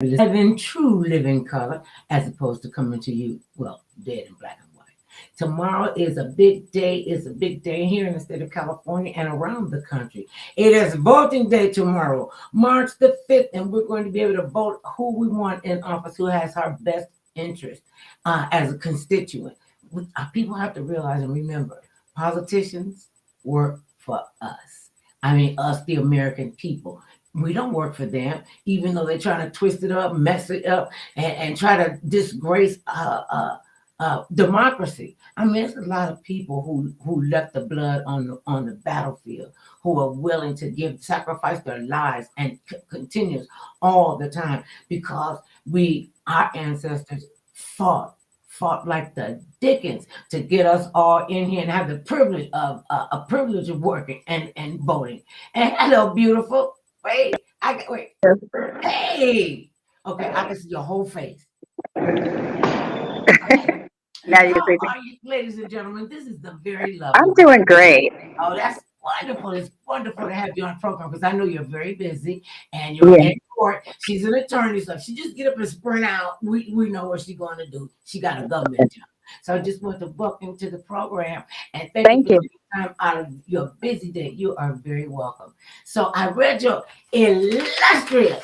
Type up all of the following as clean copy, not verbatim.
in true living color as opposed to coming to you, well, dead in black and white. Tomorrow is a big day. It's a big day here in the state of California and around the country. It is voting day tomorrow, March the 5th, and we're going to be able to vote who we want in office, who has our best interest as a constituent. People have to realize and remember, politicians work for us. I mean, us, the American people. We don't work for them, even though they're trying to twist it up, mess it up, and try to disgrace democracy. I mean, there's a lot of people who left the blood on the battlefield, who are willing to sacrifice their lives and continues all the time because our ancestors fought like the Dickens to get us all in here and have the privilege of a privilege of working and voting. And hello, beautiful. Wait. Hey. Okay, I can see your whole face. Okay. Now you can see. How are you, ladies and gentlemen? This is the very lovely. I'm doing great. Oh, that's wonderful. It's wonderful to have you on the program because I know you're very busy and you're in court. She's an attorney, so if she just get up and sprint out, we know what she's going to do. She got a government job. So I just want to welcome you to the program and thank you for taking time out of your busy day. You are very welcome. So I read your illustrious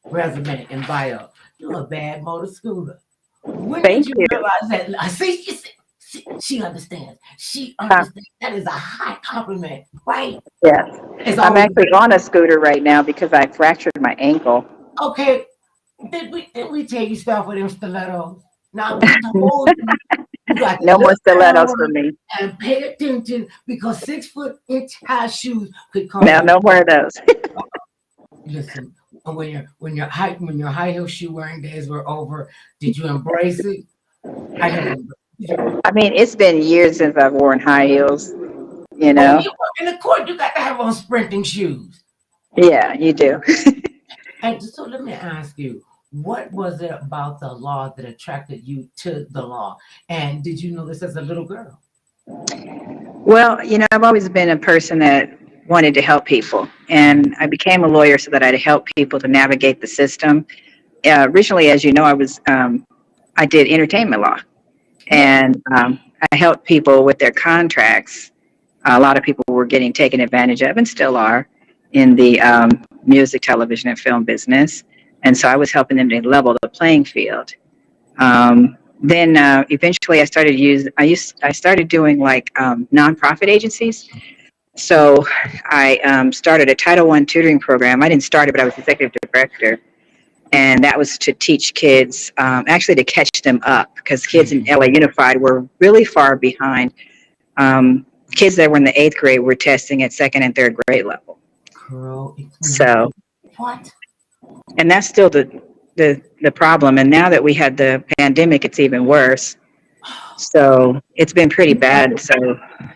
resume and bio. You're a bad motor scooter. When did you realize that? I see, she understands. She understands. That is a high compliment, right? Yes. I'm actually on a scooter right now because I fractured my ankle. Okay. Did we tell you stuff with them stilettos? Now, no more stilettos for me. And pay attention because 6 foot inch high shoes could cause. Now, no more of those. Listen, when your high heel shoe wearing days were over, did you embrace it? I mean, it's been years since I've worn high heels. You know, you work in the court, you got to have on sprinting shoes. Yeah, you do. And so let me ask you, what was it about the law that attracted you to the law? And did you know this as a little girl? Well, I've always been a person that wanted to help people. And I became a lawyer so that I'd help people to navigate the system. Originally, as you know, I did entertainment law. And I helped people with their contracts. A lot of people were getting taken advantage of and still are in the music, television, and film business. And so I was helping them to level the playing field. Then eventually I started doing like nonprofit agencies. So I started a Title I tutoring program. I didn't start it, but I was executive director. And that was to teach kids, actually to catch them up, because kids in LA Unified were really far behind. Kids that were in the 8th grade were testing at 2nd and 3rd grade level. So, what? And that's still the problem. And now that we had the pandemic, it's even worse. So it's been pretty bad. So,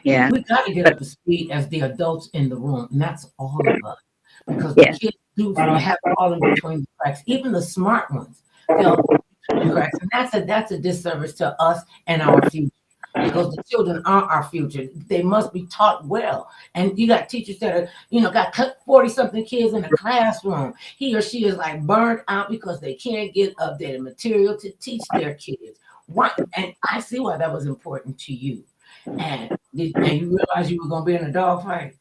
yeah. We got to get up to speed as the adults in the room, and that's all of us. Because the kids do have all in between the cracks. Even the smart ones fell between the cracks. And that's a disservice to us and our future. Because the children are our future. They must be taught well. And you got teachers that are, got 40-something kids in a classroom. He or she is like burned out because they can't get updated material to teach their kids. And I see why that was important to you. And you realize you were going to be in a dogfight?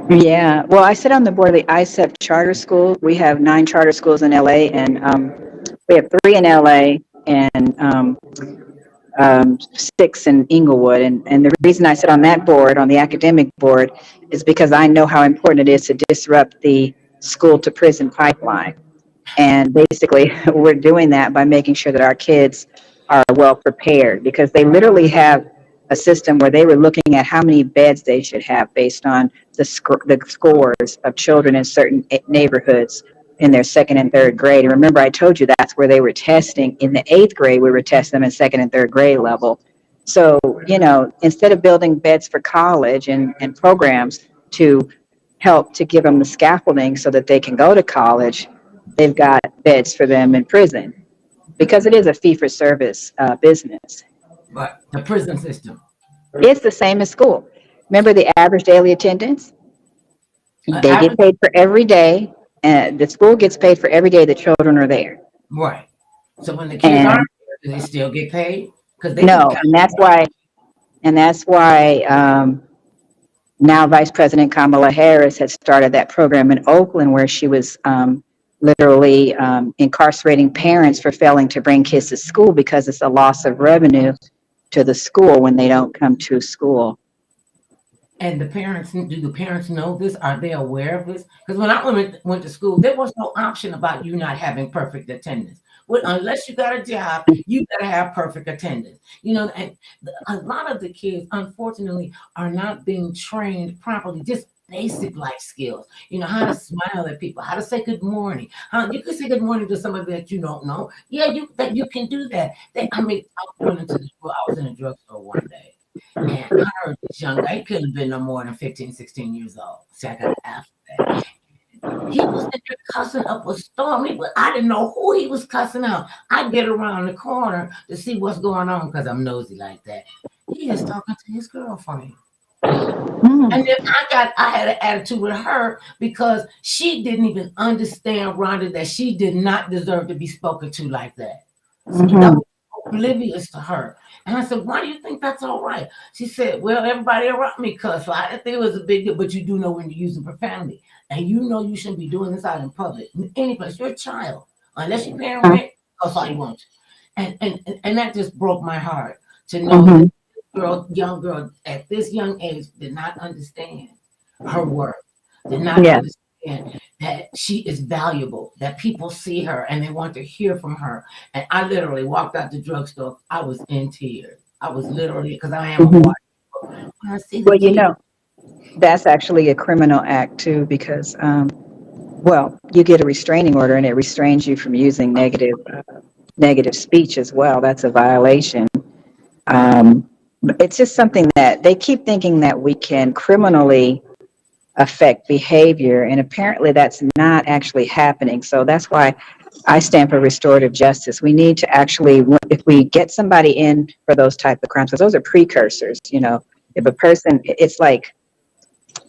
Yeah. Well, I sit on the board of the ISEP charter school. We have 9 charter schools in LA, and we have 3 in LA and 6 in Inglewood. And the reason I sit on that board, on the academic board, is because I know how important it is to disrupt the school to prison pipeline. And basically, we're doing that by making sure that our kids are well prepared, because they literally have a system where they were looking at how many beds they should have based on the scores of children in certain neighborhoods in their 2nd and 3rd grade. And remember, I told you that's where they were testing. In the 8th grade, we were testing them in 2nd and 3rd grade level. So, instead of building beds for college and programs to help to give them the scaffolding so that they can go to college, they've got beds for them in prison, because it is a fee-for-service business. But the prison system, it's the same as school. Remember the average daily attendance? They get paid for every day. And the school gets paid for every day the children are there. Right. So when the kids aren't And there, do they still get paid? Because they can no, count. and that's why now Vice President Kamala Harris has started that program in Oakland where she was literally incarcerating parents for failing to bring kids to school because it's a loss of revenue to the school when they don't come to school. And the parents, do the parents know this? Are they aware of this? Because when I went to school, there was no option about you not having perfect attendance. Well, unless you got a job, you got to have perfect attendance. And a lot of the kids, unfortunately, are not being trained properly. Just basic life skills. How to smile at people, how to say good morning. How you can say good morning to somebody that you don't know. Yeah, you can do that. I was in a drugstore one day. And I heard this young guy, he couldn't have been no more than 15, 16 years old. See, I got to ask that. He was in there cussing up a storm. I didn't know who he was cussing out. I get around the corner to see what's going on because I'm nosy like that. He is talking to his girlfriend. And then I had an attitude with her because she didn't even understand, Rhonda, that she did not deserve to be spoken to like that. So that was oblivious to her. And I said, why do you think that's all right? She said, well, everybody around me cuss. So I didn't think it was a big deal, but you do know when you're using profanity. And you know you shouldn't be doing this out in public. In any place, you're a child. Unless you're paying rent, cuss all you want to. And that just broke my heart to know that young girl at this young age did not understand her worth, did not understand that she is valuable, that people see her and they want to hear from her. And I literally walked out the drugstore. I was in tears. I was literally, because I am a watch. When I see the Well, kids. that's actually a criminal act too, because, you get a restraining order and it restrains you from using negative speech as well. That's a violation. It's just something that they keep thinking that we can criminally affect behavior, and apparently that's not actually happening. So that's why I stand for restorative justice. We need to actually, if we get somebody in for those type of crimes, because those are precursors, if a person, it's like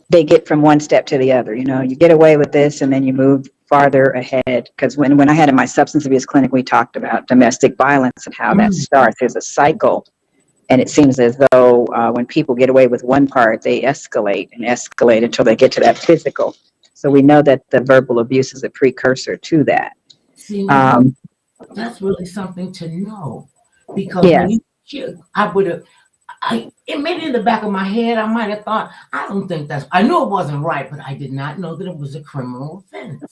they get from one step to the other, you get away with this and then you move farther ahead. Because when I had in my substance abuse clinic, we talked about domestic violence and how that starts. There's a cycle. And it seems as though when people get away with one part, they escalate and escalate until they get to that physical. So we know that the verbal abuse is a precursor to that. See, now that's really something to know. Because when Yes. I would have, maybe in the back of my head, I might have thought, I don't think I knew it wasn't right, but I did not know that it was a criminal offense.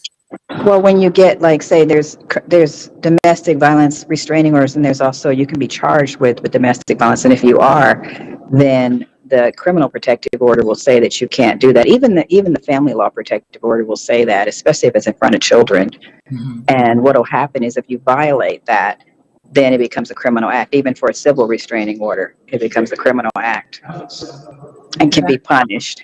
Well, when you get, like, say, there's domestic violence restraining orders, and there's also, you can be charged with domestic violence, and if you are, then the criminal protective order will say that you can't do that. Even the family law protective order will say that, especially if it's in front of children. And what will happen is if you violate that, then it becomes a criminal act. Even for a civil restraining order, it becomes a criminal act and can be punished.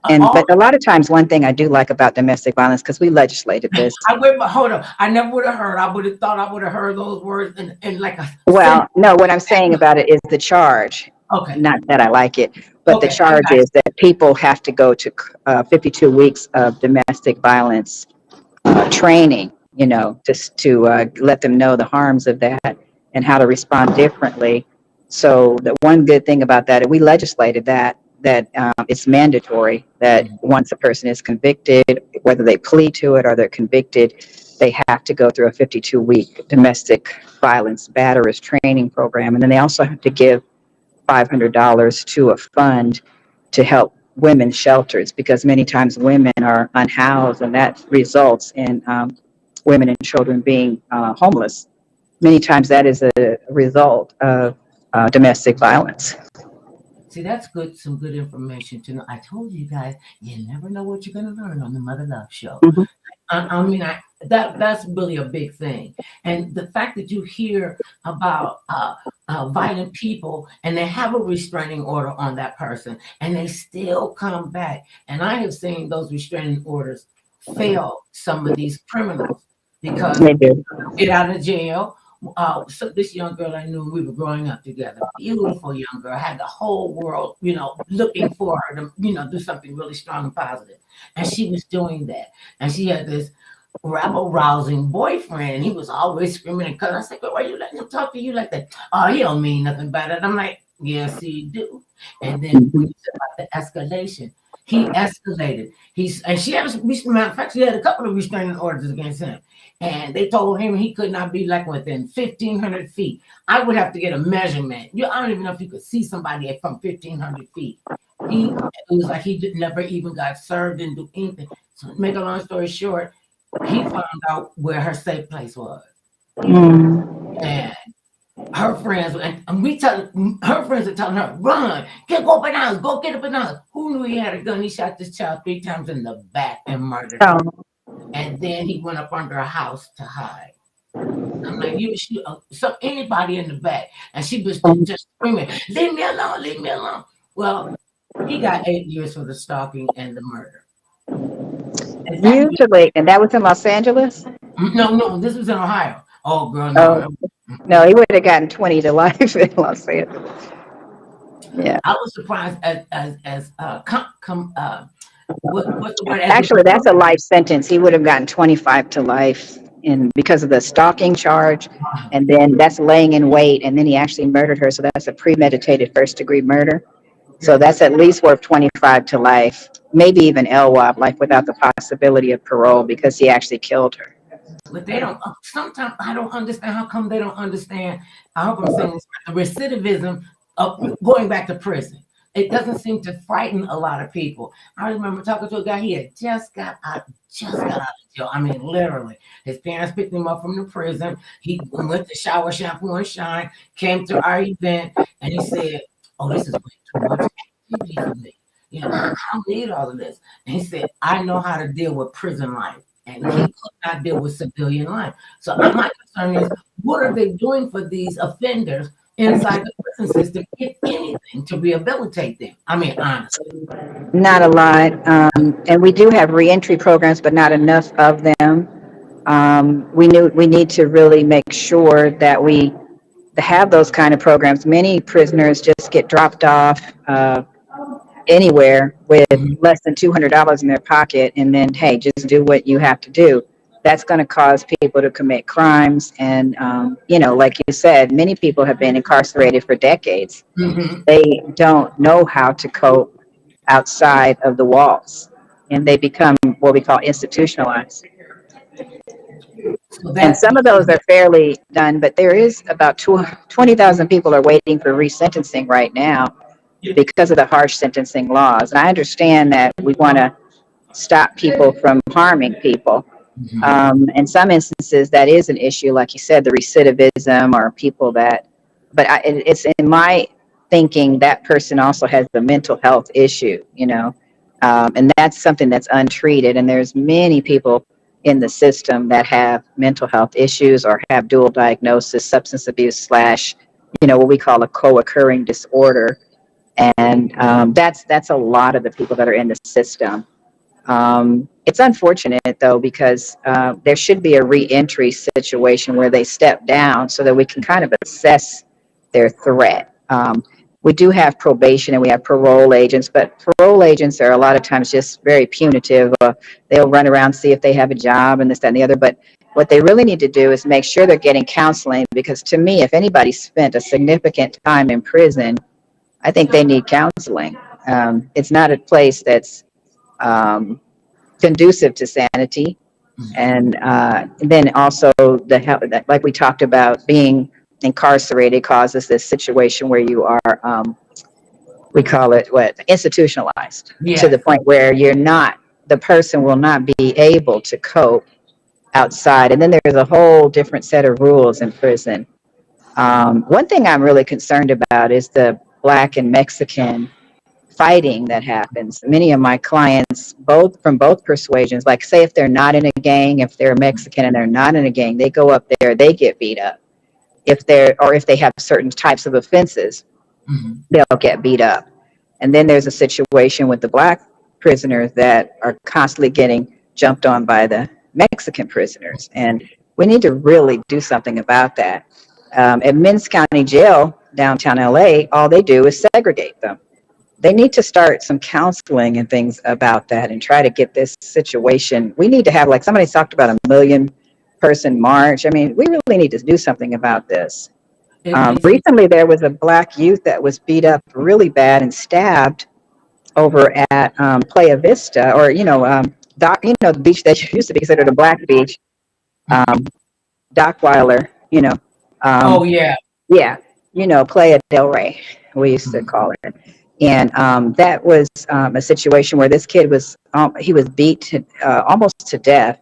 But a lot of times, one thing I do like about domestic violence, because we legislated this. Hold on. I never would have heard. I would have thought I would have heard those words and like a. Well, no, what I'm saying about it is the charge. Okay. Not that I like it, but the charge is that people have to go to 52 weeks of domestic violence training, just to let them know the harms of that and how to respond differently. So the one good thing about that, we legislated that it's mandatory that once a person is convicted, whether they plead to it or they're convicted, they have to go through a 52-week domestic violence batterers training program. And then they also have to give $500 to a fund to help women's shelters, because many times women are unhoused, and that results in women and children being homeless. Many times that is a result of domestic violence. See, that's good. Some good information to know. I told you guys, you never know what you're going to learn on the Mother Love Show. I mean, that's really a big thing. And the fact that you hear about violent people and they have a restraining order on that person and they still come back. And I have seen those restraining orders fail some of these criminals because They do. get out of jail. So this young girl I knew, we were growing up together, beautiful young girl, had the whole world, looking for her to, do something really strong and positive. And she was doing that. And she had this rabble-rousing boyfriend. And he was always screaming and cussing. I said, "Why are you letting him talk to you like that?" "Oh, he don't mean nothing about it." I'm like, "Yes, he do." And then when you said about the escalation, he escalated. And she had matter of fact, she had a couple of restraining orders against him. And they told him he could not be like within 1,500 feet. I would have to get a measurement. I don't even know if you could see somebody from 1,500 feet. It was like never even got served and do anything. So to make a long story short, he found out where her safe place was. And her friends, and we tell her friends are telling her, "Run, go bananas, go get a banana." Who knew he had a gun? He shot this child 3 times in the back and murdered her. And then he went up under a house to hide. I'm like, you shoot anybody in the back. And she was just screaming, "Leave me alone, leave me alone." Well, he got 8 years for the stalking and the murder. Usually, and that was in Los Angeles? No, this was in Ohio. Oh, girl, Oh, no. no, he would have gotten 20 to life in Los Angeles. Yeah. I was surprised what's the word? Actually, that's a life sentence. He would have gotten 25 to life because of the stalking charge, and then that's laying in wait, and then he actually murdered her. So that's a premeditated first-degree murder. So that's at least worth 25 to life, maybe even LWOP, life without the possibility of parole, because he actually killed her. But they don't. Sometimes I don't understand how come they don't understand. I hope I'm saying this, the recidivism of going back to prison. It doesn't seem to frighten a lot of people. I remember talking to a guy. He had just got out of jail. I mean, literally, his parents picked him up from the prison. He went to shower, shampoo, and shine. Came to our event, and he said, "Oh, this is way too much activity for me. I don't need all of this." And he said, "I know how to deal with prison life." And he could not deal with civilian life. So my concern is, what are they doing for these offenders inside the prison system, if anything, to rehabilitate them? I mean, honestly. Not a lot. And we do have reentry programs, but not enough of them. We need to really make sure that we have those kind of programs. Many prisoners just get dropped off anywhere with less than $200 in their pocket, and then, hey, just do what you have to do. That's going to cause people to commit crimes. And, like you said, many people have been incarcerated for decades. They don't know how to cope outside of the walls, and they become what we call institutionalized. And some of those are fairly done, but there is about 20,000 people are waiting for resentencing right now because of the harsh sentencing laws. And I understand that we want to stop people from harming people. In some instances, that is an issue, like you said, the recidivism or people that, but it's in my thinking that person also has a mental health issue, and that's something that's untreated. And there's many people in the system that have mental health issues or have dual diagnosis, substance abuse / what we call a co-occurring disorder. And that's a lot of the people that are in the system. It's unfortunate, though, because there should be a reentry situation where they step down so that we can kind of assess their threat. We do have probation and we have parole agents, but parole agents are a lot of times just very punitive. They'll run around, see if they have a job and this, that, and the other. But what they really need to do is make sure they're getting counseling, because to me, if anybody spent a significant time in prison, I think they need counseling. It's not a place that's conducive to sanity. And then also like we talked about, being incarcerated causes this situation where you are, we call it institutionalized, to the point where the person will not be able to cope outside. And then there's a whole different set of rules in prison. One thing I'm really concerned about is the Black and Mexican fighting that happens. Many of my clients, from both persuasions, like say if they're not in a gang, if they're Mexican and they're not in a gang, they go up there, they get beat up. If they have certain types of offenses, they'll get beat up. And then there's a situation with the Black prisoners that are constantly getting jumped on by the Mexican prisoners. And we need to really do something about that. At Men's County Jail, downtown LA, all they do is segregate them. they need to start some counseling and things about that and try to get this situation. We need to have, like somebody talked about, a million-person march. I mean, we really need to do something about this. It's Recently, there was a black youth that was beat up really bad and stabbed over at Playa Vista, or the beach that used to be considered a black beach, um, Dockweiler. oh Um, yeah. yeah, Playa del Rey, we used to call it. And that was a situation where this kid was he was beat almost to death,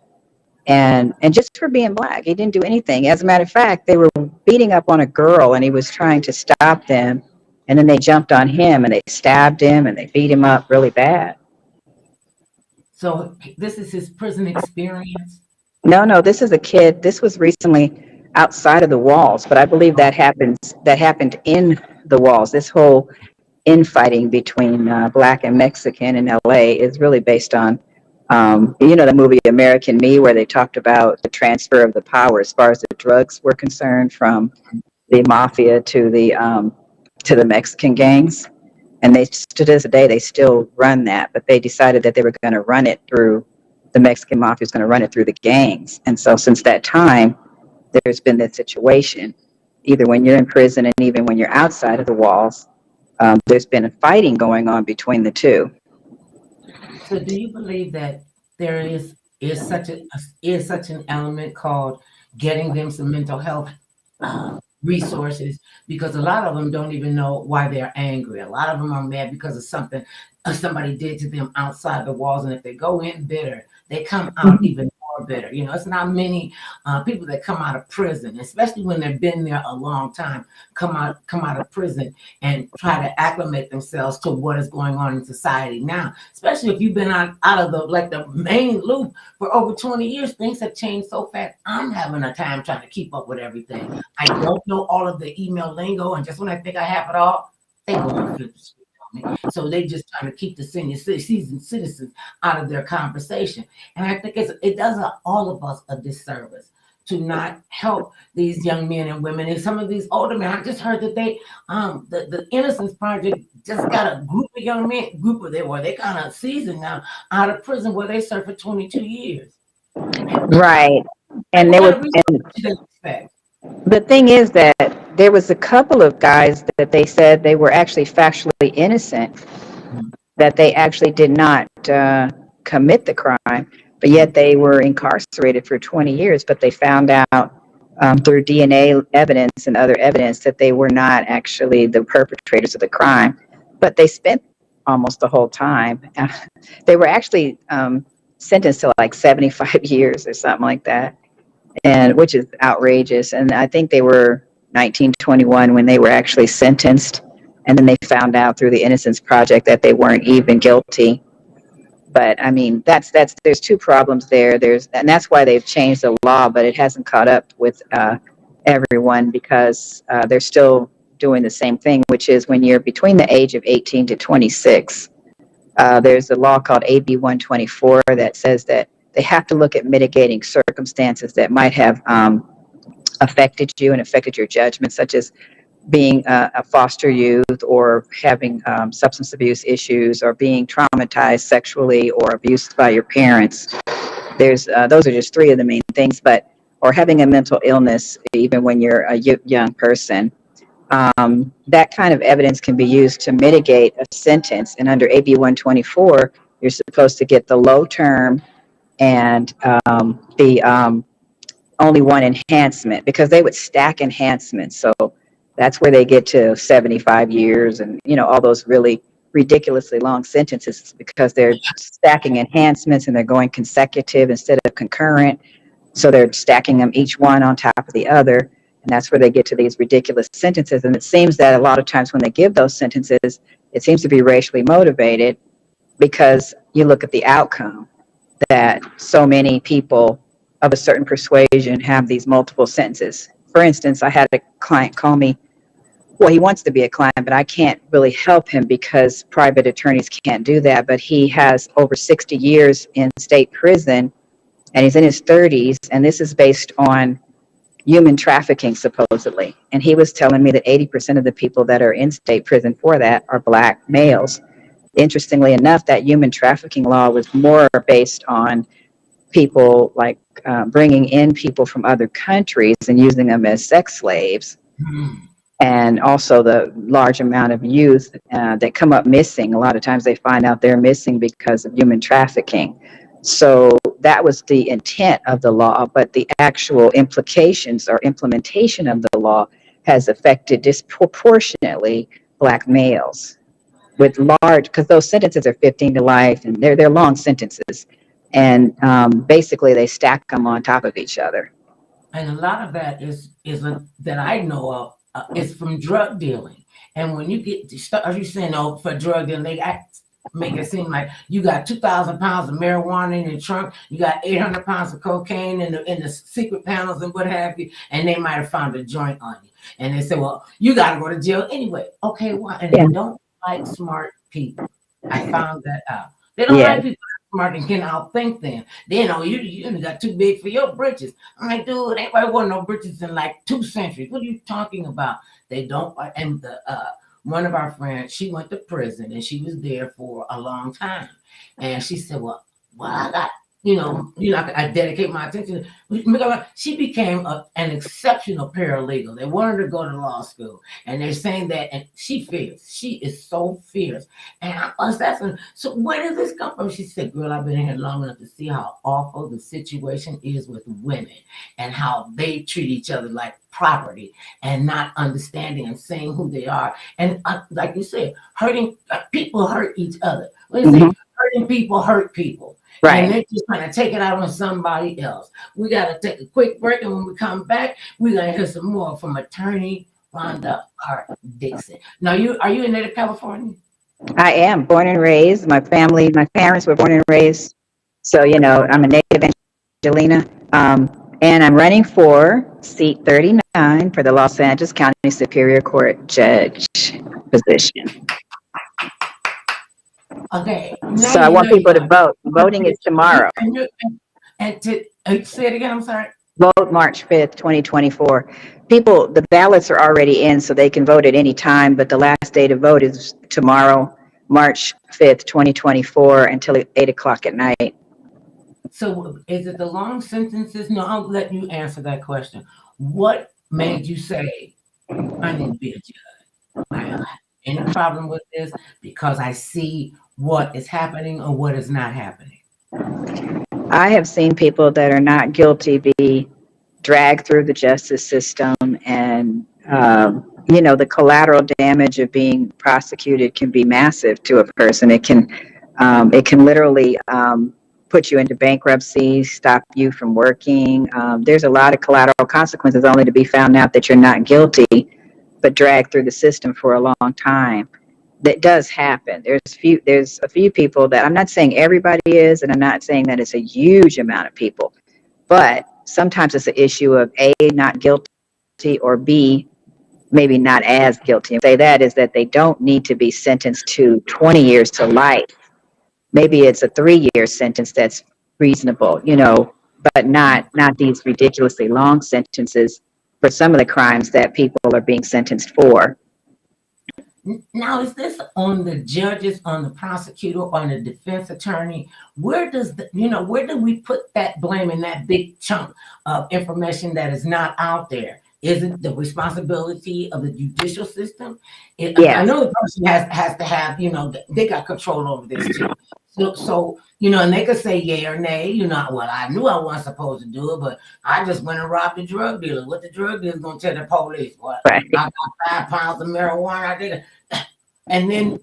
and just for being black. He didn't do anything. As a matter of fact, they were beating up on a girl, and he was trying to stop them, and then they jumped on him and they stabbed him and they beat him up really bad. So this is his prison experience. No, this is a kid. This was recently outside of the walls, but I believe that happened in the walls. This whole infighting between black and Mexican in LA is really based on, the movie American Me, where they talked about the transfer of the power as far as the drugs were concerned from the mafia to the Mexican gangs. And they, to this day, they still run that, but they decided that they were going to run it through the Mexican mafia is going to run it through the gangs. And so since that time, there's been this situation, either when you're in prison and even when you're outside of the walls, there's been a fighting going on between the two. So do you believe that there is such an element called getting them some mental health resources? Because a lot of them don't even know why they're angry. A lot of them are mad because of something somebody did to them outside the walls, and if they go in bitter, they come out even more bitter. It's not many people that come out of prison, especially when they've been there a long time, come out of prison and try to acclimate themselves to what is going on in society now. Especially if you've been out of the main loop for over 20 years, things have changed so fast. I'm having a time trying to keep up with everything. I don't know all of the email lingo, and just when I think I have it all, they go and flip the script on me. So they just trying to keep the seasoned citizens out of their conversation. And I think it does all of us a disservice to not help these young men and women, and some of these older men. I just heard that they, the Innocence Project just got a group of young men, they kind of seasoned now out of prison where they served for 22 years. Right. And there was, and expect? the thing is that there was a couple of guys that they said they were actually factually innocent, that they actually did not commit the crime, but yet they were incarcerated for 20 years. But they found out through DNA evidence and other evidence that they were not actually the perpetrators of the crime. But they spent almost the whole time. They were actually sentenced to like 75 years or something like that, and which is outrageous. And I think they were 19, 21 when they were actually sentenced. And then they found out through the Innocence Project that they weren't even guilty. But I mean, there's two problems there. And that's why they've changed the law, but it hasn't caught up with everyone, because they're still doing the same thing, which is when you're between the age of 18 to 26, there's a law called AB 124 that says that they have to look at mitigating circumstances that might have affected you and affected your judgment, such as being a foster youth, or having substance abuse issues, or being traumatized sexually or abused by your parents. Those are just three of the main things, or having a mental illness even when you're a young person. That kind of evidence can be used to mitigate a sentence. And under AB 124, you're supposed to get the low term and the only one enhancement, because they would stack enhancements. So that's where they get to 75 years and, all those really ridiculously long sentences, because they're stacking enhancements and they're going consecutive instead of concurrent. So they're stacking them each one on top of the other. And that's where they get to these ridiculous sentences. And it seems that a lot of times when they give those sentences, it seems to be racially motivated, because you look at the outcome, that so many people of a certain persuasion have these multiple sentences. For instance, I had a client call me. Well, he wants to be a client, but I can't really help him because private attorneys can't do that. But he has over 60 years in state prison, and he's in his 30s, and this is based on human trafficking, supposedly. And he was telling me that 80% of the people that are in state prison for that are black males. interestingly enough, that human trafficking law was more based on people like bringing in people from other countries and using them as sex slaves, and also the large amount of youth that come up missing. A lot of times they find out they're missing because of human trafficking. So that was the intent of the law, but the actual implications or implementation of the law has affected disproportionately Black males with large, because those sentences are 15 to life, and they're long sentences, and basically they stack them on top of each other. And a lot of that that I know of is from drug dealing. And when you get to start, you saying, oh, for drug dealing, make it seem like you got 2,000 pounds of marijuana in your trunk, you got 800 pounds of cocaine in the secret panels and what have you, and they might have found a joint on you. And they say, well, you got to go to jail anyway. Okay, why? And they don't like smart people. I found that out. They don't like people smart and can outthink them. They know you got too big for your britches. I'm like, dude, anybody wore no britches in like 2 centuries. What are you talking about? They don't like, and one of our friends, she went to prison and she was there for a long time. And she said, well, I got, I dedicate my attention. She became an exceptional paralegal. They wanted her to go to law school. And they're saying that, and she fierce. She is so fierce. And I was asking, so where does this come from? She said, girl, I've been here long enough to see how awful the situation is with women and how they treat each other like property and not understanding and saying who they are. And like you said, people hurt each other. What do you say? Hurting people hurt people. Right. And they're just trying to take it out on somebody else. We got to take a quick break, and when we come back, we're going to hear some more from attorney Ronda R. Dixon. Now, are you in native California? I am born and raised. My parents were born and raised. So, I'm a native Angelina. And I'm running for seat 39 for the Los Angeles County Superior Court judge position. Okay. So I want people to vote. Voting is tomorrow. And say it again, I'm sorry. Vote March 5th, 2024. The ballots are already in, so they can vote at any time, but the last day to vote is tomorrow, March 5th, 2024, until 8 o'clock at night. So is it the long sentences? No, I'll let you answer that question. What made you say, I need to be a judge? I have any problem with this because I see what is happening or what is not happening? I have seen people that are not guilty be dragged through the justice system, and the collateral damage of being prosecuted can be massive to a person. It can literally put you into bankruptcy, stop you from working. There's a lot of collateral consequences only to be found out that you're not guilty, but dragged through the system for a long time. That does happen. There's a few people that, I'm not saying everybody is, and I'm not saying that it's a huge amount of people, but sometimes it's an issue of A, not guilty, or B, maybe not as guilty. And say that is that they don't need to be sentenced to 20 years to life. Maybe it's a 3-year sentence that's reasonable, but not these ridiculously long sentences for some of the crimes that people are being sentenced for. Now, is this on the judges, on the prosecutor, on the defense attorney? Where do we put that blame in that big chunk of information that is not out there? Is it the responsibility of the judicial system? Yes. I know the person has to have, they got control over this too. So, and they could say yay or nay, well, I knew I wasn't supposed to do it, but I just went and robbed a drug dealer. What the drug dealer going to tell the police? Well, right. I got 5 pounds of marijuana. I did it. And then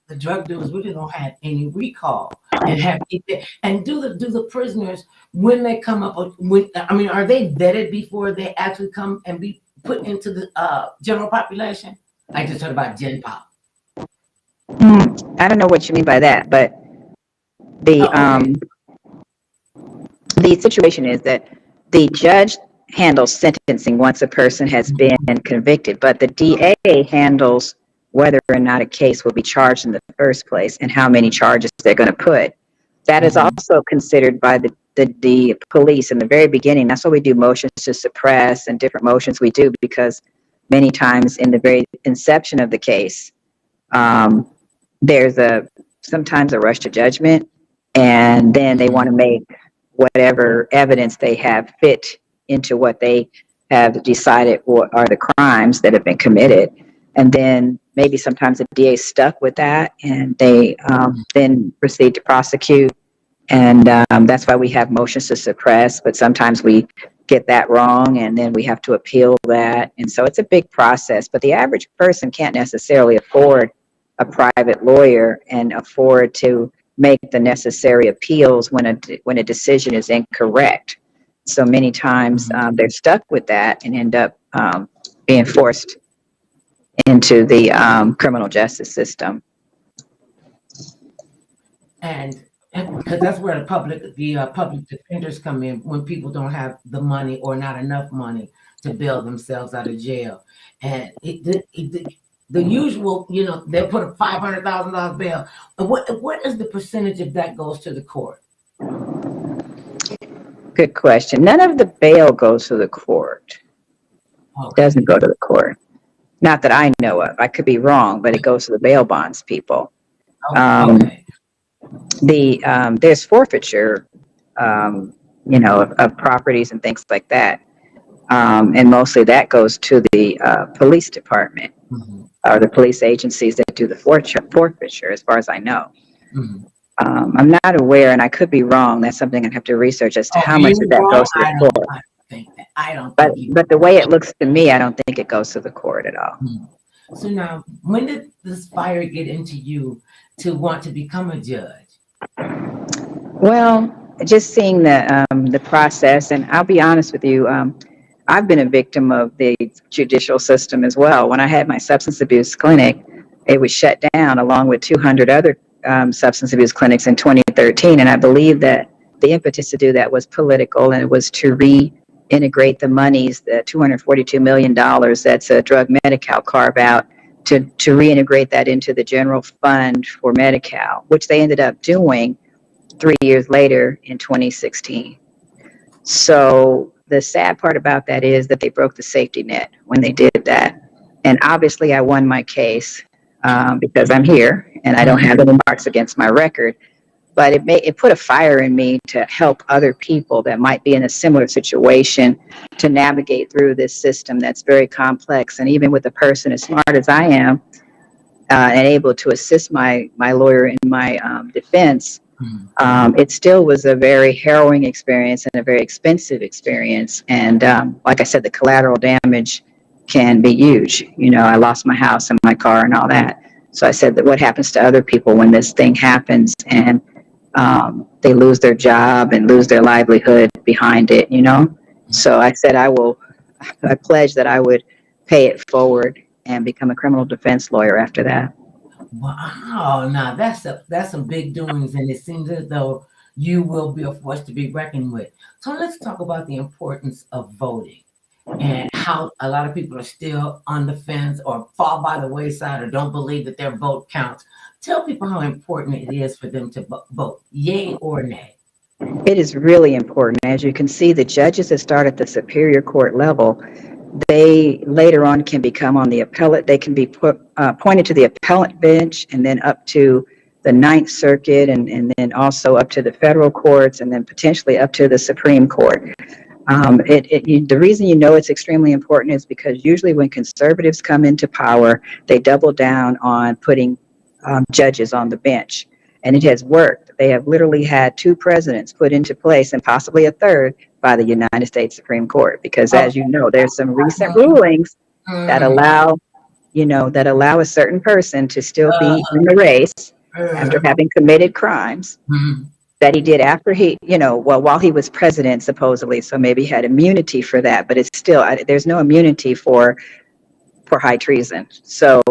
the drug dealers really don't have any recall. And do the prisoners, when they come up, are they vetted before they actually come and be put into the general population? I just heard about Gen Pop. I don't know what you mean by that, but the situation is that the judge handles sentencing once a person has been convicted, but the DA handles whether or not a case will be charged in the first place and how many charges they're going to put. That is also considered by the police in the very beginning. That's why we do motions to suppress and different motions we do, because many times in the very inception of the case, there's sometimes a rush to judgment, and then they want to make whatever evidence they have fit into what they have decided what are the crimes that have been committed. And then maybe sometimes the DA is stuck with that, and they then proceed to prosecute. And that's why we have motions to suppress, but sometimes we get that wrong, and then we have to appeal that. And so it's a big process, but the average person can't necessarily afford a private lawyer and afford to make the necessary appeals when a decision is incorrect. So many times they're stuck with that and end up being forced into the criminal justice system. And because that's where the public defenders come in, when people don't have the money or not enough money to bail themselves out of jail. And the usual, they'll put a $500,000 bail. What is the percentage of that goes to the court? Good question. None of the bail goes to the court. Okay. Doesn't go to the court. Not that I know of. I could be wrong, but it goes to the bail bonds people. Okay. There's forfeiture, of properties and things like that. And mostly that goes to the police department or the police agencies that do the forfeiture, as far as I know. I'm not aware, and I could be wrong. That's something I'd have to research as to how much of that goes to the court. I don't think But the way it looks to me, I don't think it goes to the court at all. So now, when did this fire get into you to want to become a judge? Well, just seeing the process, and I'll be honest with you, I've been a victim of the judicial system as well. When I had my substance abuse clinic, it was shut down along with 200 other substance abuse clinics in 2013, and I believe that the impetus to do that was political, and it was to reintegrate the monies, the $242 million that's a drug Medi-Cal carve out, to reintegrate that into the general fund for Medi-Cal, which they ended up doing 3 years later in 2016. So the sad part about that is that they broke the safety net when they did that. And obviously I won my case because I'm here and I don't have any marks against my record. But it put a fire in me to help other people that might be in a similar situation to navigate through this system that's very complex. And even with a person as smart as I am and able to assist my lawyer in my defense, it still was a very harrowing experience and a very expensive experience. And like I said, the collateral damage can be huge. I lost my house and my car and all that. So I said that what happens to other people when this thing happens and they lose their job and lose their livelihood behind it, So I said I pledged that I would pay it forward and become a criminal defense lawyer after that. Wow, now that's some big doings, and it seems as though you will be a force to be reckoned with. So let's talk about the importance of voting and how a lot of people are still on the fence or fall by the wayside or don't believe that their vote counts. Tell people how important it is for them to vote, yay or nay. It is really important. As you can see, the judges that start at the Superior Court level, they later on can become on the appellate. They can be appointed to the appellate bench and then up to the Ninth Circuit and then also up to the federal courts and then potentially up to the Supreme Court. The reason it's extremely important is because usually when conservatives come into power, they double down on putting judges on the bench. And it has worked. They have literally had 2 presidents put into place and possibly a third by the United States Supreme Court. Because as you know, there's some recent rulings that allow a certain person to still be in the race after having committed crimes that he did after while he was president, supposedly. So maybe he had immunity for that, but it's still, there's no immunity for high treason. So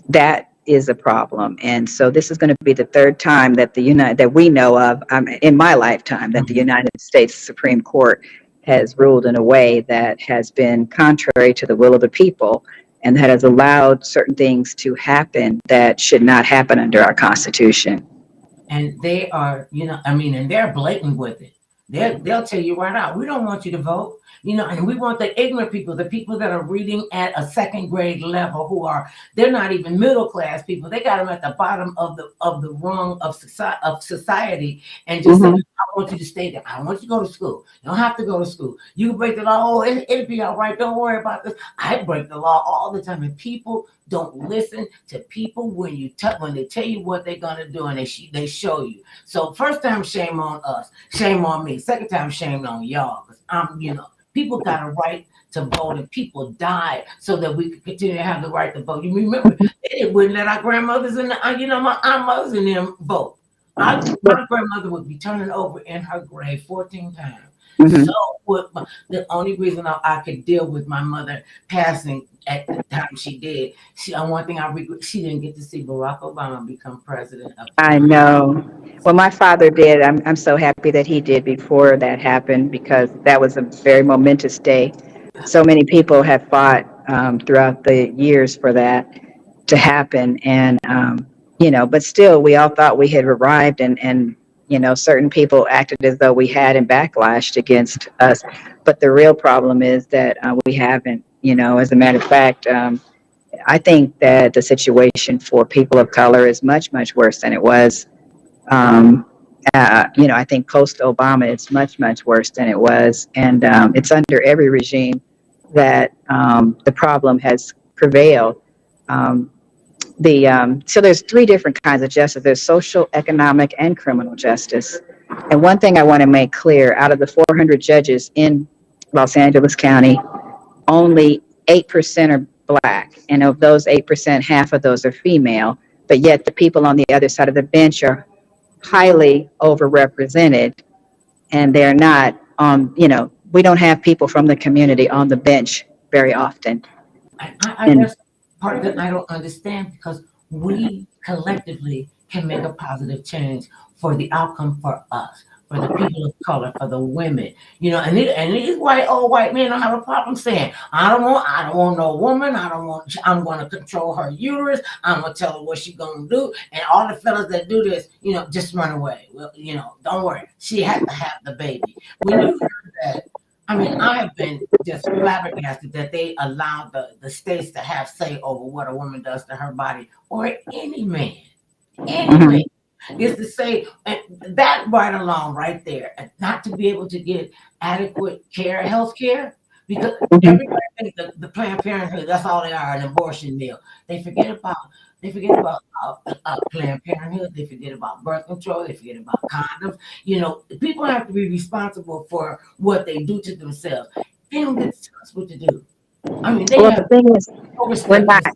that is a problem. And so this is going to be the 3rd time that that we know of in my lifetime that the United States Supreme Court has ruled in a way that has been contrary to the will of the people and that has allowed certain things to happen that should not happen under our Constitution. And they are, and they're blatant with it. They'll tell you right out, we don't want you to vote. And we want the ignorant people, the people that are reading at a second grade level, they're not even middle class people. They got them at the bottom of the rung of society, and just say, Mhm. I want you to stay there. I don't want you to go to school. You don't have to go to school. You can break the law. Oh, it'll be all right. Don't worry about this. I break the law all the time, and people don't listen to people when they tell you what they're gonna do, and they show you. So first time, shame on us, shame on me. Second time, shame on y'all. Because people got a right to vote, and people died so that we could continue to have the right to vote. You remember, they wouldn't let our grandmothers and my aunt mothers and them vote. My grandmother would be turning over in her grave 14 times. Mhm. So the only reason I could deal with my mother passing at the time she did, one thing I regret, she didn't get to see Barack Obama become president of the I United know. Well, my father did. I'm so happy that he did before that happened because that was a very momentous day. So many people have fought throughout the years for that to happen, and but still, we all thought we had arrived, and certain people acted as though we had and backlashed against us. But the real problem is that we haven't. As a matter of fact. I think that the situation for people of color is much, much worse than it was. Um, I think post Obama, it's much, much worse than it was. And it's under every regime that the problem has prevailed. Um, so there's three different kinds of justice. There's social, economic, and criminal justice. And one thing I want to make clear, out of the 400 judges in Los Angeles County, only 8% are black. And of those 8%, half of those are female. But yet the people on the other side of the bench are highly overrepresented. And they're not we don't have people from the community on the bench very often. And That's part that I don't understand, because we collectively can make a positive change for the outcome for us, for the people of color, for the women. And these old white men don't have a problem saying, I don't want no woman. I'm going to control her uterus. I'm going to tell her what she's going to do. And all the fellas that do this, just run away. Well, don't worry. She has to have the baby. When you heard that, I have been just flabbergasted that they allow the states to have say over what a woman does to her body, or any man. Any man mhm, is to say, and that right along right there, and not to be able to get adequate health care, because mhm. everybody thinks the Planned Parenthood, that's all they are, an abortion mill. They forget about Planned Parenthood. They forget about birth control. They forget about condoms. People have to be responsible for what they do to themselves. They don't get to tell us what to do. They Well, the have thing is, we're overstepped not this.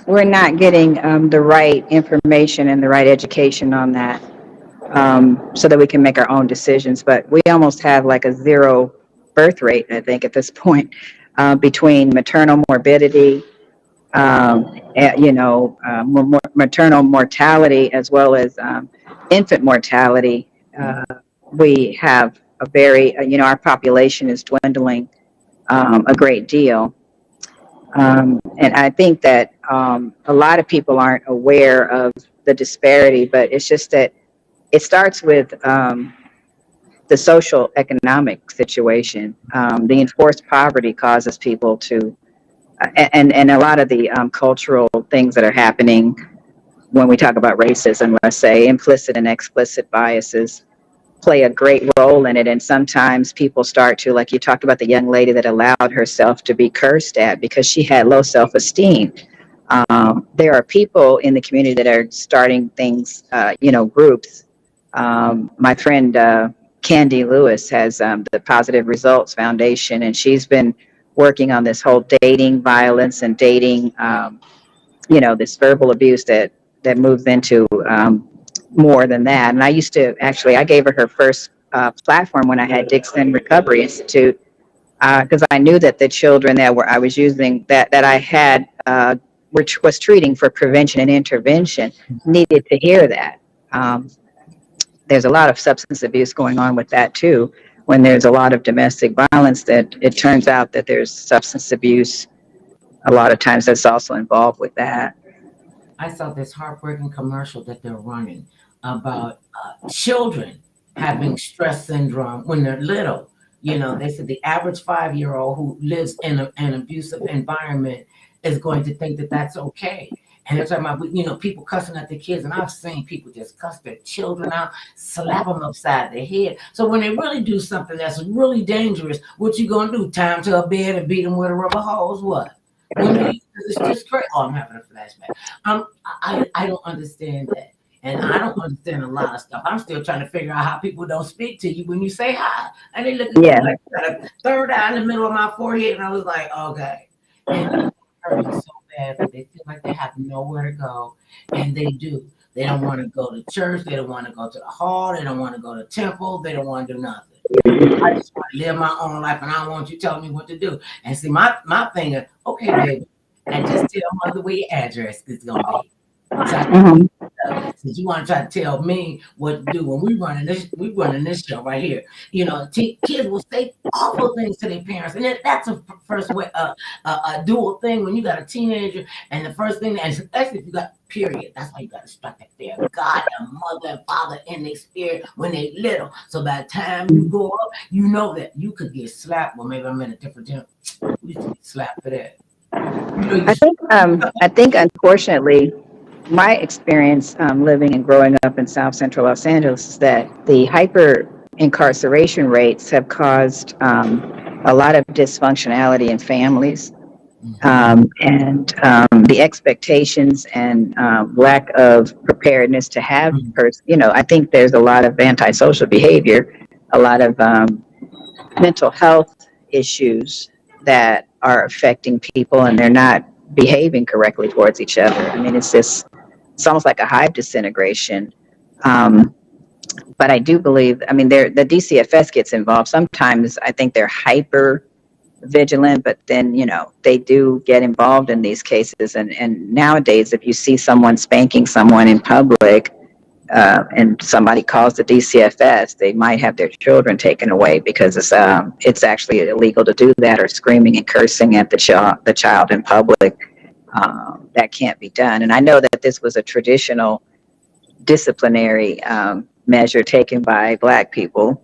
we're not getting the right information and the right education on that, so that we can make our own decisions. But we almost have like a zero birth rate, I think, at this point, between maternal morbidity, maternal mortality, as well as infant mortality. We have a very, our population is dwindling a great deal. And I think that a lot of people aren't aware of the disparity, but it's just that it starts with the social economic situation. The enforced poverty causes people to, and a lot of the cultural things that are happening when we talk about racism, let's say implicit and explicit biases play a great role in it. And sometimes people start to, like you talked about the young lady that allowed herself to be cursed at because she had low self-esteem. There are people in the community that are starting things, groups. My friend Candy Lewis has the Positive Results Foundation, and she's been working on this whole dating violence and dating, this verbal abuse that moves into more than that. And I used to I gave her first platform when I had Dixon Recovery Institute, because I knew that the children that I was using, that I had, which was treating for prevention and intervention, needed to hear that. Um, there's a lot of substance abuse going on with that too. When there's a lot of domestic violence, that it turns out that there's substance abuse. A lot of times that's also involved with that. I saw this heartbreaking commercial that they're running about children having stress syndrome when they're little. They said the average 5-year-old who lives in an abusive environment is going to think that that's okay. And they're talking about, people cussing at their kids. And I've seen people just cuss their children out, slap them upside the head. So when they really do something that's really dangerous, what you going to do? Tie them to a bed and beat them with a rubber hose? What? It's just crazy. Oh, I'm having a flashback. I don't understand that. And I don't understand a lot of stuff. I'm still trying to figure out how people don't speak to you when you say hi. And they look at me like a third eye in the middle of my forehead. And I was like, okay. And it hurt me so bad, but they feel like they have nowhere to go. And they do. They don't want to go to church. They don't want to go to the hall. They don't want to go to temple. They don't want to do nothing. I just want to live my own life, and I don't want you telling me what to do. And see, my thing is, okay, baby, and just tell mother where your address is going to be. Since you want to try to tell me what to do when we running this show right here, kids will say awful things to their parents, and that's a first way a dual thing when you got a teenager, and the first thing, and especially if you got period, that's why you got to strike that fear of God and mother and father in their spirit when they little. So by the time you grow up, you know that you could get slapped. Well, maybe I'm in a different gym. We used to get slapped for that. I think unfortunately, my experience living and growing up in South Central Los Angeles is that the hyper incarceration rates have caused a lot of dysfunctionality in families, and the expectations and lack of preparedness to have, I think there's a lot of antisocial behavior, a lot of mental health issues that are affecting people, and they're not behaving correctly towards each other. I mean, it's almost like a hive disintegration. But I do believe, the DCFS gets involved. Sometimes I think they're hyper vigilant, but then, they do get involved in these cases. And nowadays, if you see someone spanking someone in public, and somebody calls the DCFS, they might have their children taken away because it's actually illegal to do that, or screaming and cursing at the child in public. That can't be done. And I know that this was a traditional disciplinary measure taken by Black people.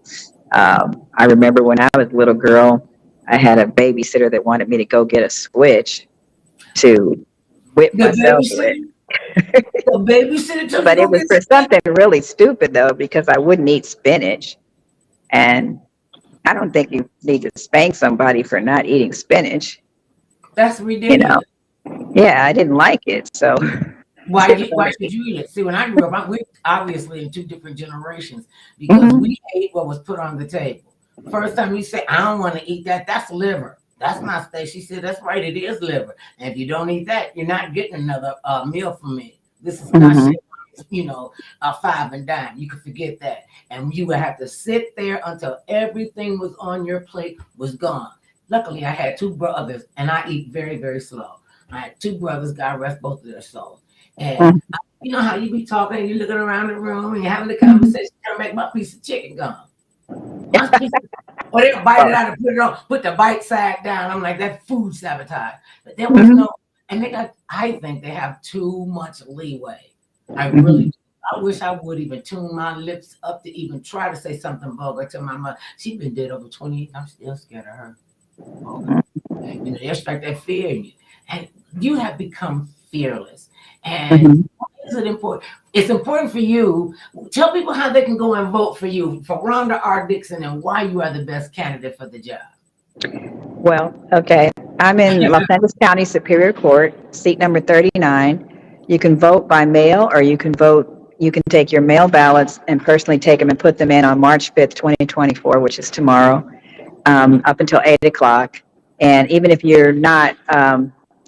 I remember when I was a little girl, I had a babysitter that wanted me to go get a switch to whip myself with. But it was for something really stupid, though, because I wouldn't eat spinach. And I don't think you need to spank somebody for not eating spinach. That's ridiculous. Yeah, I didn't like it. So why should you eat it? See, when I grew up, we obviously in two different generations, because we ate what was put on the table. First time you say, I don't want to eat that, that's liver. That's my steak. She said, that's right, it is liver. And if you don't eat that, you're not getting another meal from me. This is not shit, a 5 and dime. You can forget that. And you would have to sit there until everything was on your plate was gone. Luckily, I had 2 brothers, and I eat very, very slow. I had 2 brothers, God rest both of their souls. And you know how you be talking, and you're looking around the room, and you're having a conversation, come make my piece of chicken gone. Or they bite it out and put the bite side down. I'm like, that food sabotage. But there was no, and I think they have too much leeway. I really do. I wish I would even tune my lips up to even try to say something vulgar to my mother. She's been dead over 20 years. I'm still scared of her. They expect that fear in you. And you have become fearless. And is it important? It's important for you. Tell people how they can go and vote for you, for Ronda R. Dixon, and why you are the best candidate for the job. Well, okay. I'm in Los Angeles County Superior Court, seat number 39. You can vote by mail, or you can take your mail ballots and personally take them and put them in on March 5th, 2024, which is tomorrow, up until 8 o'clock. And even if you're not,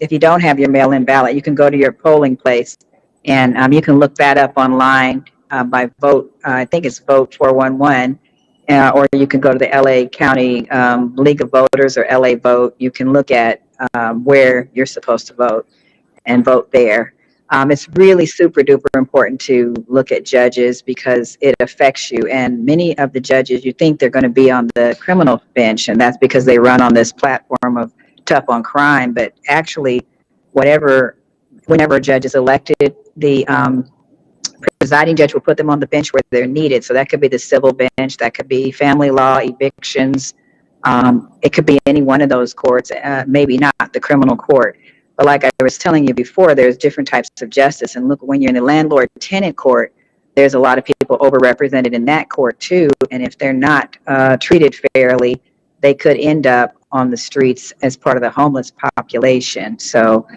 if you don't have your mail-in ballot, you can go to your polling place, and you can look that up online by vote. I think it's Vote 411, or you can go to the LA County League of Voters or LA Vote. You can look at where you're supposed to vote and vote there. It's really super duper important to look at judges because it affects you. And many of the judges, you think they're going to be on the criminal bench, and that's because they run on this platform of tough on crime. But actually, whenever a judge is elected, the presiding judge will put them on the bench where they're needed. So that could be the civil bench, that could be family law, evictions, It could be any one of those courts, maybe not the criminal court. But like I was telling you before, there's different types of justice. And look, when you're in the landlord-tenant court, there's a lot of people overrepresented in that court too. And if they're not treated fairly, they could end up on the streets as part of the homeless population. So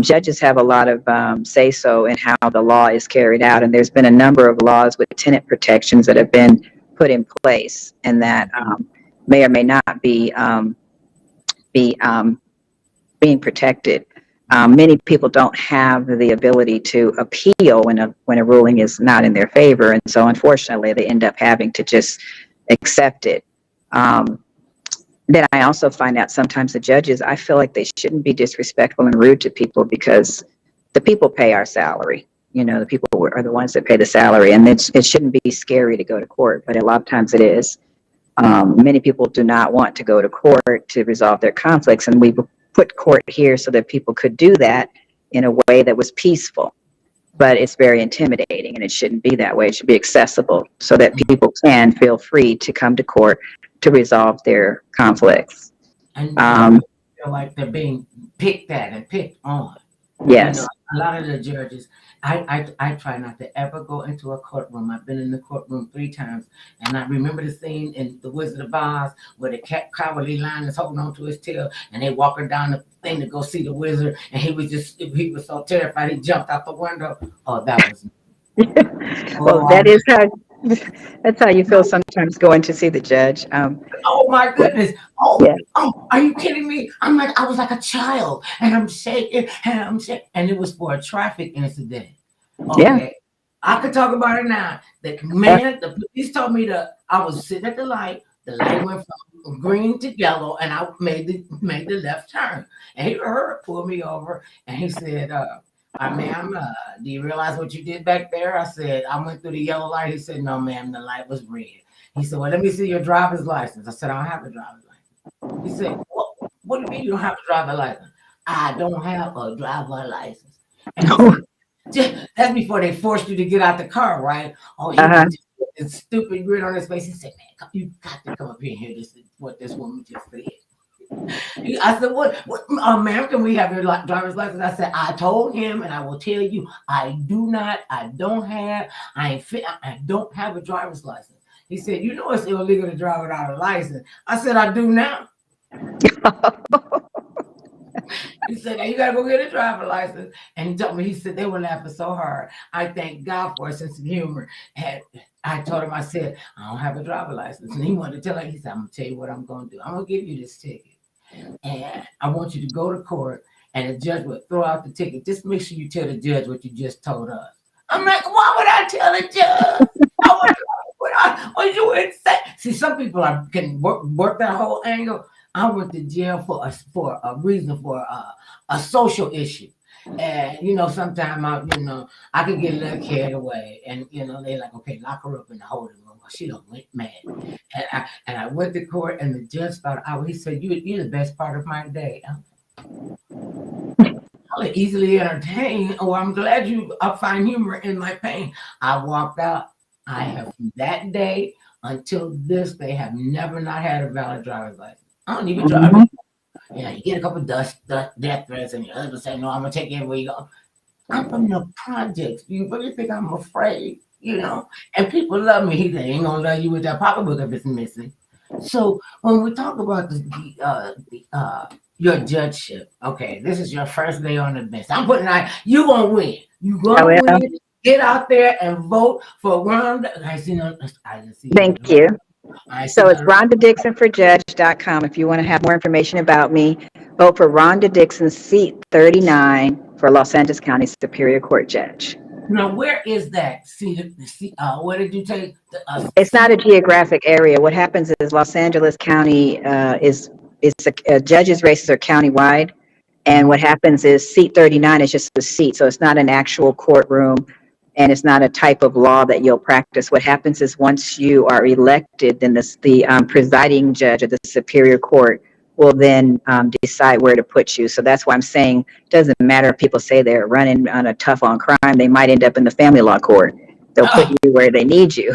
judges have a lot of say-so in how the law is carried out. And there's been a number of laws with tenant protections that have been put in place and that may or may not be being protected. Many people don't have the ability to appeal when a ruling is not in their favor, and so unfortunately they end up having to just accept it. Then I also find out sometimes the judges, I feel like they shouldn't be disrespectful and rude to people because the people pay our salary. You know, the people are the ones that pay the salary, and it shouldn't be scary to go to court, but a lot of times it is. Many people do not want to go to court to resolve their conflicts, and we put court here so that people could do that in a way that was peaceful. But it's very intimidating, and it shouldn't be that way. It should be accessible so that people can feel free to come to court to resolve their conflicts. And feel like they're being picked at and picked on. Yes. You know, a lot of the judges, I try not to ever go into a courtroom. I've been in the courtroom 3 times, and I remember the scene in The Wizard of Oz where the cowardly lion is holding on to his tail, and they walking down the thing to go see the wizard, and he was so terrified he jumped out the window. Oh, that was Well, that's how you feel sometimes going to see the judge. oh my goodness. Yeah. Oh, are you kidding me? I was like a child, and I'm shaking, and it was for a traffic incident. Okay. Yeah. I could talk about it now. The police told me I was sitting at the light went from green to yellow, and I made the left turn. And he pulled me over, and he said, ma'am, do you realize what you did back there? I said, I went through the yellow light. He said, no, ma'am, the light was red. He said, well, let me see your driver's license. I said, I don't have a driver's license. He said, what do you mean you don't have a driver's license? I don't have a driver's license. And that's before they forced you to get out the car, right? Oh, he was this stupid grin on his face. He said, man, you got to come up in here. This is what this woman just said. I said, what ma'am, can we have your driver's license? I said, I told him, and I will tell you, I don't have a driver's license. He said, you know it's illegal to drive without a license. I said, I do now. He said, hey, you gotta go get a driver's license. And he told me, he said, they were laughing so hard. I thank God for a sense of humor. And I told him, I said, I don't have a driver's license. And he wanted to tell her, he said, I'm gonna tell you what I'm gonna do. I'm gonna give you this ticket. And I want you to go to court, and the judge would throw out the ticket. Just make sure you tell the judge what you just told us. I'm like, why would I tell the judge? What you would say? See, some people can work that whole angle. I went to jail for a reason, for a social issue. And, sometimes I could get a little carried away. And, they like, okay, lock her up in the holding room. She don't went mad. And I went to court, and the judge thought, he said, you're the best part of my day. I was easily entertained. Oh, I'm glad you find humor in my pain. I walked out. I have, from that day until this day, have never not had a valid driver's license. I don't even drive. You get a couple of death threats, and your husband say, no, I'm going to take you everywhere you go. I'm from the projects. You really think I'm afraid, And people love me. They ain't going to love you with that pocketbook if it's missing. So when we talk about your judgeship, okay, this is your first day on the bench. I'm putting out, you're going to win. You're going to win. Get out there and vote for Ronda. Thank you. So it's RondaDixonForJudge.com. If you want to have more information about me, vote for Ronda Dixon, seat 39 for Los Angeles County Superior Court Judge. Now, where is that? Where did you take? It's not a geographic area. What happens is Los Angeles County judges' races are countywide, and what happens is seat 39 is just the seat, so it's not an actual courtroom. And it's not a type of law that you'll practice. What happens is once you are elected, then the presiding judge of the Superior Court will then decide where to put you. So that's why I'm saying it doesn't matter if people say they're running on a tough on crime. They might end up in the family law court. They'll put you where they need you,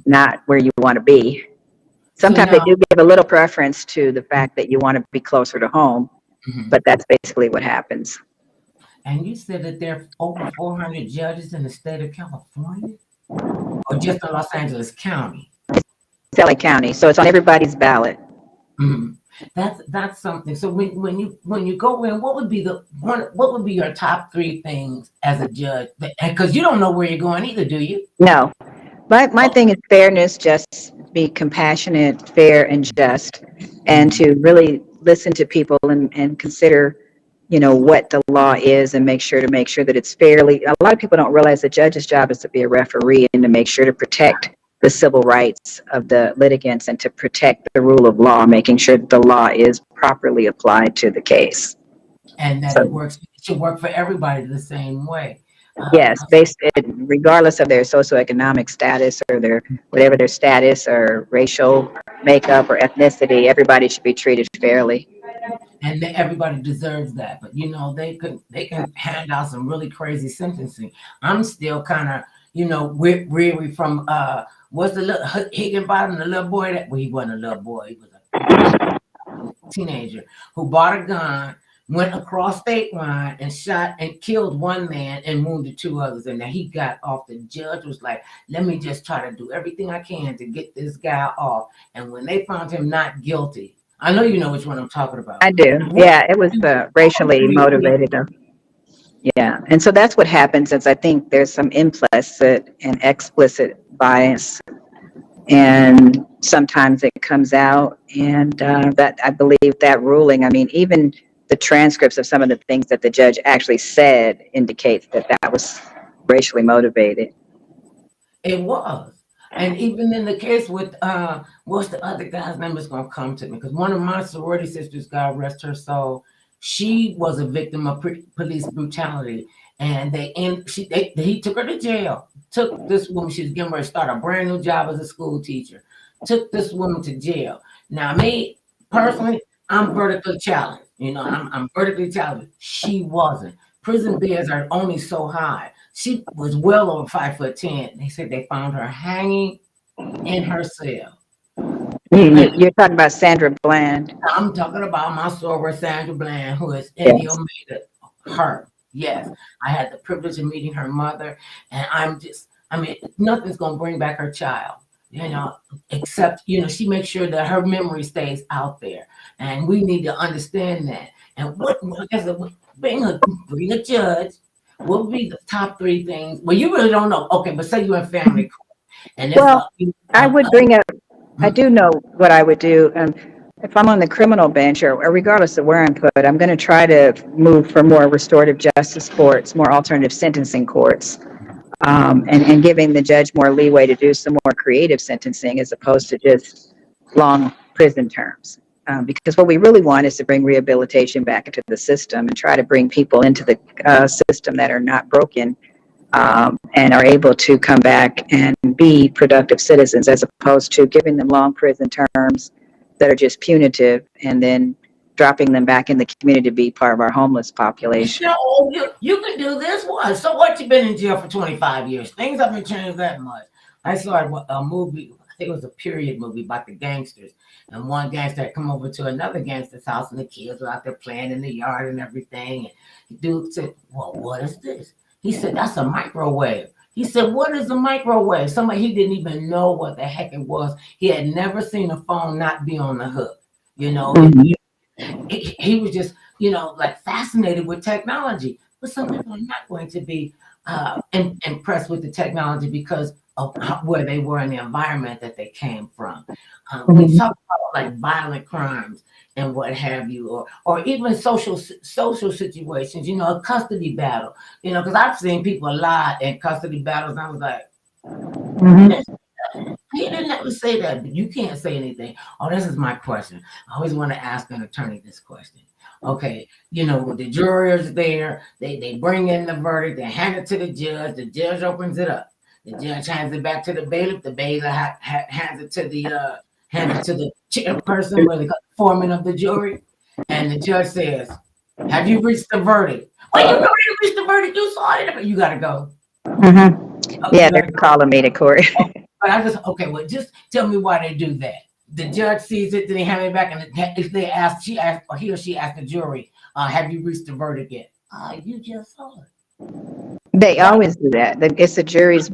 not where you want to be. So Sometimes they now, do give a little preference to the fact that you want to be closer to home, mhm. but that's basically what happens. And you said that there are over 400 judges in the state of California, or just in Los Angeles County. It's LA County, so it's on everybody's ballot. Mhm. That's something. So when you go in, what would be what would be your top three things as a judge? Because you don't know where you're going either, do you? No, my Oh, thing is fairness, just be compassionate, fair, and just, and mhm. to really listen to people and consider, what the law is and make sure that it's fairly. A lot of people don't realize the judge's job is to be a referee and to make sure to protect the civil rights of the litigants and to protect the rule of law, making sure that the law is properly applied to the case. And that So it should work for everybody the same way. yes, regardless of their socioeconomic status or their whatever their status or racial makeup or ethnicity, everybody should be treated fairly. And everybody deserves that. But they can hand out some really crazy sentencing. I'm still kind of weary from what's the little Higginbottom, the little boy that, well, he wasn't a little boy, he was a teenager who bought a gun, went across state line and shot and killed one man and wounded two others. And then he got off. The judge was like, let me just try to do everything I can to get this guy off. And when they found him not guilty, I know you know which one I'm talking about. I do. What Yeah, it was would racially be your motivated. Yeah, and so that's what happens is I think there's some implicit and explicit bias, and sometimes it comes out, and that I believe that ruling. I mean, even the transcripts of some of the things that the judge actually said indicates that that was racially motivated. It was. And even in the case with what's the other guy's name is gonna come to me, because one of my sorority sisters, God rest her soul, she was a victim of police brutality, and he took her to jail. Took this woman, she was getting ready to start a brand new job as a school teacher. Took this woman to jail. Now, me personally, I'm vertically challenged. I'm vertically challenged. She wasn't. Prison beds are only so high. She was well over 5'10". They said they found her hanging in her cell. And You're talking about Sandra Bland. I'm talking about my soror Sandra Bland, who is in the Yes. Omega. Her, yes, I had the privilege of meeting her mother, and I mean, nothing's gonna bring back her child, except she makes sure that her memory stays out there, and we need to understand that. And I guess bring a judge. What would be the top three things? Well, you really don't know. Okay, but say you're in family court, and it's Well, I would bring up, I do know what I would do. If I'm on the criminal bench or regardless of where I'm put, I'm going to try to move for more restorative justice courts, more alternative sentencing courts, and giving the judge more leeway to do some more creative sentencing as opposed to just long prison terms. Because what we really want is to bring rehabilitation back into the system and try to bring people into the system that are not broken, and are able to come back and be productive citizens as opposed to giving them long prison terms that are just punitive and then dropping them back in the community to be part of our homeless population. you can do this one. So what? You've been in jail for 25 years. Things haven't changed that much. I saw a movie. I think it was a period movie about the gangsters, and one gangster had come over to another gangster's house, and the kids were out there playing in the yard and everything. And the dude said, "Well, what is this?" He said, "That's a microwave." He said, "What is a microwave?" Somebody he didn't even know what the heck it was. He had never seen a phone not be on the hook. Mhm. He was just, like fascinated with technology. But some people are not going to be impressed with the technology because of where they were in the environment that they came from. When you Mhm. talk about like violent crimes and what have you, or even social situations, a custody battle, because I've seen people lie in custody battles, and I was like, Mhm. he didn't ever say that, but you can't say anything. Oh, this is my question. I always want to ask an attorney this question. Okay, the jurors there, they bring in the verdict, they hand it to the judge opens it up. The judge hands it back to the bailiff, the bailiff hands it to the chairperson, where the foreman of the jury, and the judge says, "Have you reached the verdict?" Well, you already reached the verdict, you saw it, but you gotta go. Mhm. Oh, Yeah, you they're gotta go. calling me to court. But I just okay. Well, just tell me why they do that. the judge sees it, then they hand it back, and if they ask, or he or she asked the jury, have you reached the verdict yet? You just saw it. They always do that. It's the jury's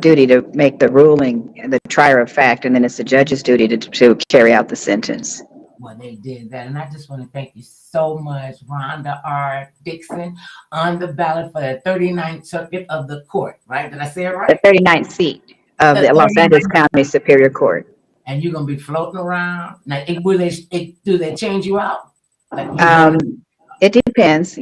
duty to make the ruling, the trier of fact, and then it's the judge's duty to carry out the sentence. Well, they did that, and I just want to thank you so much, Ronda R. Dixon, on the ballot for the 39th Circuit of the Court, right? Did I say it right? The 39th seat of the Los Angeles County Superior Court. And you're going to be floating around? Now, do they change you out? It depends,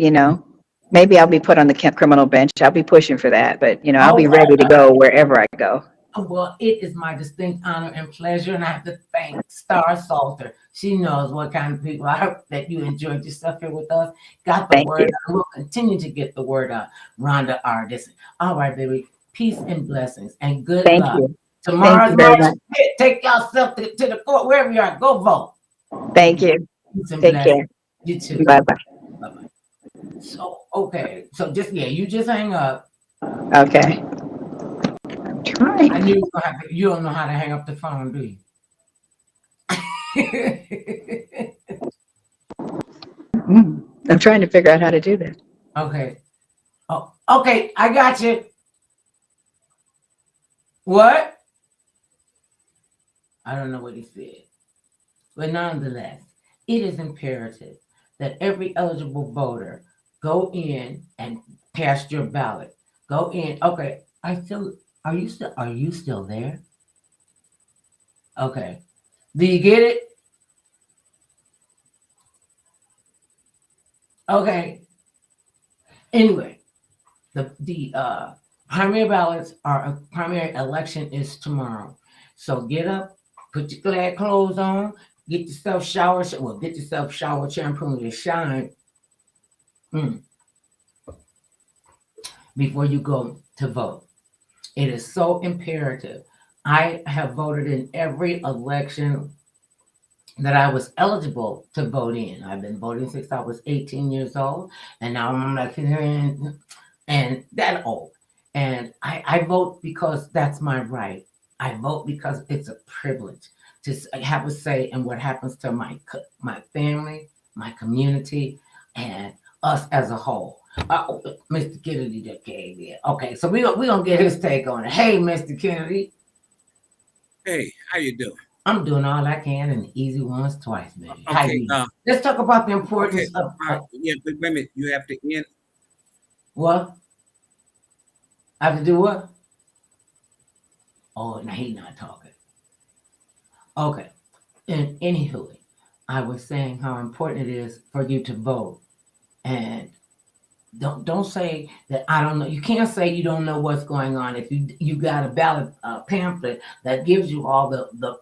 Maybe I'll be put on the criminal bench. I'll be pushing for that, but, I'll be ready to go wherever I go. Well, it is my distinct honor and pleasure, and I have to thank Star Salter. She knows what kind of people. I hope that you enjoyed your stuff here with us. Got the word out. We'll continue to get the word out. Rhonda R. Dixon. All right, baby. Peace and blessings, and good luck. Thank you. Tomorrow's march. Take yourself to the court, wherever you are. Go vote. Thank you. Take care. You too. Bye-bye. Bye-bye. So, okay. So, you just hang up. Okay. I'm trying. I knew you don't know how to hang up the phone, do you? I'm trying to figure out how to do that. Okay. Oh, okay. I got you. What? I don't know what he said. But nonetheless, it is imperative that every eligible voter go in and cast your ballot. Go in. Okay. Are you still there? Okay. Do you get it? Okay. Anyway, the primary ballots primary election is tomorrow. So get up, put your glad clothes on, get yourself showered. Well, get yourself showered, shampoo, and shine before you go to vote. It is so imperative. I have voted in every election that I was eligible to vote in. I've been voting since I was 18 years old, and now I'm like, and that old. And I vote because that's my right. I vote because it's a privilege to have a say in what happens to my family, my community, and us as a whole. Mr. Kennedy just came in. Okay, so we're gonna get his take on it. Hey, Mr. Kennedy. Hey, how you doing? I'm doing all I can, and the easy ones twice, baby. Okay. Let's talk about the importance of. Yeah, but wait a minute. You have to end. What? I have to do what? Oh, now he's not talking. Okay. And anywho, I was saying how important it is for you to vote, and don't say that I don't know. You can't say you don't know what's going on if you got a ballot pamphlet that gives you all the people